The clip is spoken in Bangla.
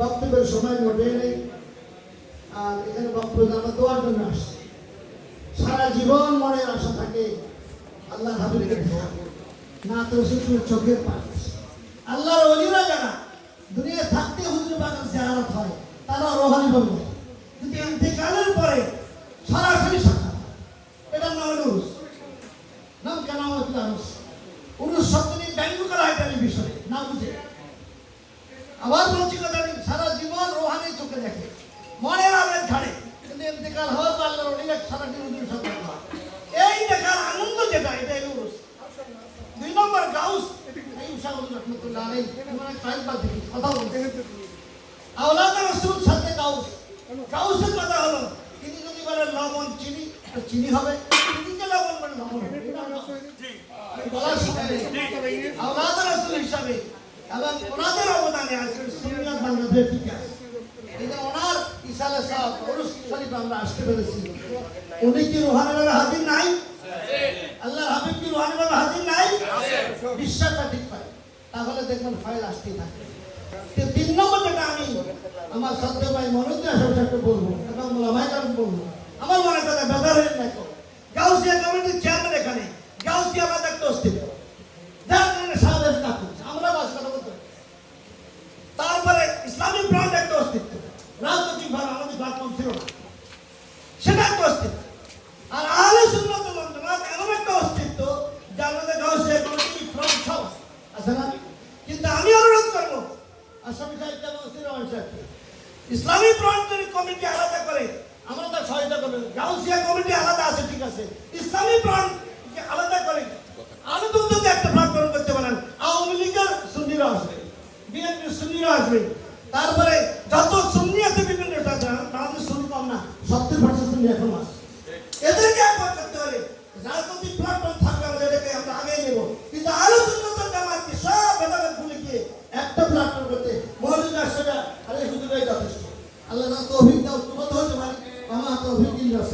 বক্তব্যের সময় মোটেই নেই। আর এখানে বক্তব্য আমরা দোয়ার জন্য আসছি। সারা জীবন মনের আশা থাকে আল্লাহ হাবিবের না তো শুধু চোখের পাশ। আল্লাহর ওলিরা যারা দুনিয়া থাকতে হুজুর পাকের জিয়ারত হয় তারা রোহানি বলবে, কিন্তু ইন্তেকালের পরে সরাসরি সাক্ষাৎ। এটা নাম হলো উরুস। নাম কেন উরুস? উরুস শব্দ নিয়ে ব্যঙ্গ করা হয় তার বিষয়ে না বুঝে। আবার বলছি কথা, সারা জীবন রোহানি চোখে দেখে, মনের আবেগ ঝাড়ে, কিন্তু ইন্তেকাল হওয়ার পর আল্লাহর ওলিরা সারাদিন হুজুর সাক্ষাৎ হয়। এই দেখার আনন্দ যেটা, এটা হলো উরুস। 2 নম্বর গাউস, এই উশাহুল রহমাতুল্লাহ আলাইহি মানে কয়েকবার দেখি কথা বলতে আওলাদ রাসূল সাথে গাউস। গাউসের কথা হলো তিনি যদি বলেন লবণ চিনি তো চিনি হবে, তিনি যে লবণ বলেন লবণ হবে। বলার সময় আওলাদ রাসূল হিসাবে এবং ওনাদের অবদানে আজকে সুন্নাত বাংলাদেশে ঠিক আছে। এই যে ওনার ইসালে সাহেব উরুস শরীফ আমরা আসতে পেরেছি, উনি কি রুহানিভাবে হাজির নাই? আল্লাহর হাবিব কি রুহানিভাবে হাজির নাই? বিশ্বাসটা ঠিক পায়, তাহলে দেখবেন ফাইল আসতেই থাকে। 3 নম্বর যেটা আমি আমার শ্রদ্ধেয় ভাই মনোজ সাহেবকে বলবো এবং মোলামাইকার বলবো, আমার মনে কথা বেজার হয়ে নাই। গাউসিয়া কমিটির চেয়ারম্যান এখানে গাউসিয়া আলাদা একটা অস্তিত্ব, যার কারণে সাহায্য কাজ করছে, আমরা বাস কথা বলতে। তারপরে ইসলামী ব্রান্ড একটা অস্তিত্ব, রাজনৈতিক ভাবে আমাদের প্ল্যাটফর্ম ছিল না, সেটা একটা অস্তিত্ব। আর আহলে সুন্নাত ওয়াল জামাত এমন একটা অস্তিত্ব যার মধ্যে গাউসিয়া কমিটি ফ্রন্ট সব আছে না। কিন্তু আমি অনুরোধ করবো আসামি সাহেব এবং রহমান সাহেবকে ইসলামী ফ্রন্ট কমিটি আলাদা করে আমরা তার সহায়তা করবেন। গাউসিয়া কমিটি আলাদা আছে ঠিক আছে, ইসলামী ফ্রন্ট আলাদা করে আলোচনা যদি একটা প্ল্যাটফর্ম করতে পারেন, আওয়ামী লীগের সুন্নিরা আসবে, বিএনপির সুন্নিরা আসবে, তারপরে যত সুন্নি আছে বিভিন্ন বাংলাদেশ সুন্নি কম না, 70% সুন্নি এখন আছে। এদেরকে একবার করতে হবে, রাজনৈতিক প্ল্যাটফর্ম থাকবে আমাদের, এটাকে আমরা আগে নেব। কিন্তু আলোচনা জামাতকে সব ভেদাভেদ ভুলে গিয়ে একটা প্ল্যাটফর্ম করতে মৌলিক আসলে আরে হুজুরাই যথেষ্ট। আল্লাহ তৌফিক দাও, তোমাদের হতে পারে আমার তৌফিক ইল্লাহ।